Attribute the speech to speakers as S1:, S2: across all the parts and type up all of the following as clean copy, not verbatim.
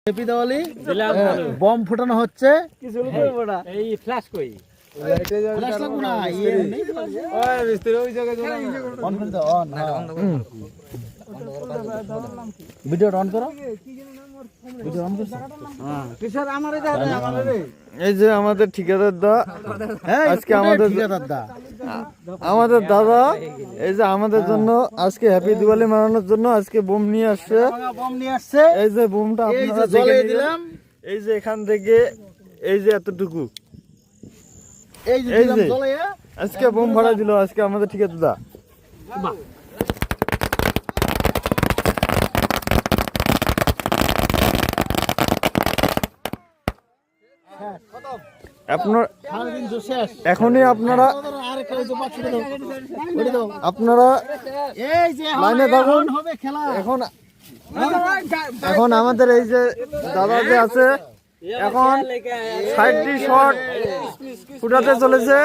S1: Happy Diwali. Bomb ফোটানো হচ্ছে।
S2: কিছু করব না। এই ফ্ল্যাশ কই?
S1: ফ্ল্যাশ লাগবে না।
S2: ওই মিস্ত্রি ওই জায়গায়
S1: অন করে দাও। অন ভিডিও অন করো। ভিডিও অন করো। হ্যাঁ কিশোর আমারে দে আমারে।
S2: এই যে আমাদের ঠিকাদার দা, আজকে আমাদের
S1: ঠিকাদার দা,
S2: আমাদের দাদা এই যে আমাদের জন্য আজকে হ্যাপি দিওয়ালি মানানোর জন্য আজকে বোম নিয়ে আসছে।
S1: বম নিয়ে আসছে।
S2: এই যে বোমটা আপনারা দেখে দিলাম। এই যে এখান থেকে এই যে এতটুকু
S1: এই যে দিলাম জ্বলাইয়া
S2: আজকে বোম ভরা দিল আজকে আমাদের ঠিকাদার দা। আপনার এখনই আপনারা লাইনে থাকুন। এখন আমাদের এই যে দাদা যে আছে এখন 60টি শট ফুটাতে চলেছে।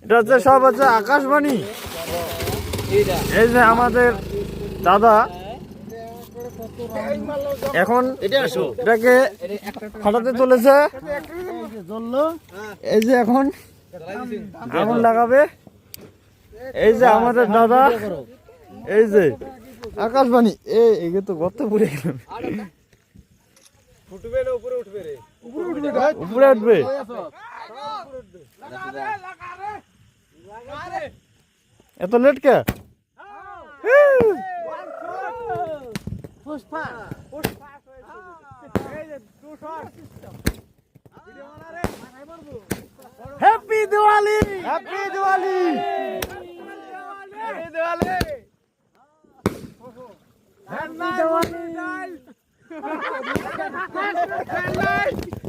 S2: এটা হচ্ছে সব হচ্ছে আকাশবাণী। এই যে আমাদের দাদা এখন এটাকে ফাটাতে চলেছে। এই যে এখন আগুন লাগাবে। এই যে আমাদের দাদা, এই যে আকাশবাণী। এই তো গর্তে পড়ে গেলাম। উপরে উঠবে। এত লেট কে? Happy Diwali, happy Diwali, happy Diwali, happy Diwali.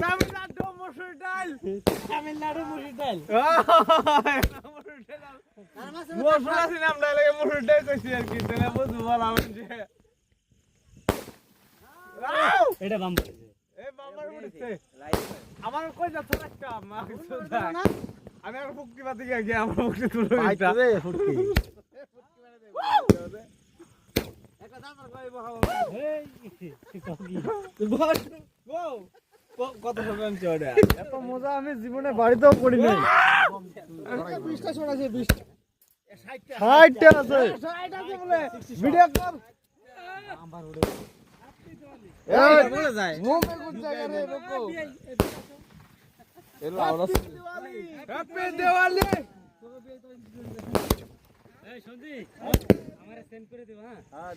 S2: Tamil Nadu মসুর ডাল, তামিলনাড়ু মসুর ডাল। মসুর আছে নাম ডালে মসুর ডাল কইছি আর কি তাহলে বুঝবো ভালো আছে। এটা বাম পড়ছে। এই বাম্বার পড়ছে। আমার কই যাচ্ছে একটা আমি আর ফুটকি বাতি গিয়ে আমার ফুটকি তুলে দিতা। রে ফুটকি। একটা দাঁতার কই বহাও। এই কত সময় চড়ে এত মজা আমি জীবনে বাড়িতেও করি নাই। 20টা ছড়াছে 20টা 60টা আছে 60 আছে বলে ভিডিও কর আমার উড়ে এই বলে যায় মুখে কোন জায়গা রে রকো এর লাউডা হ্যাপি দিওয়ালি। এই সঞ্জি আমারে সেন্ড করে দিবা। হ্যাঁ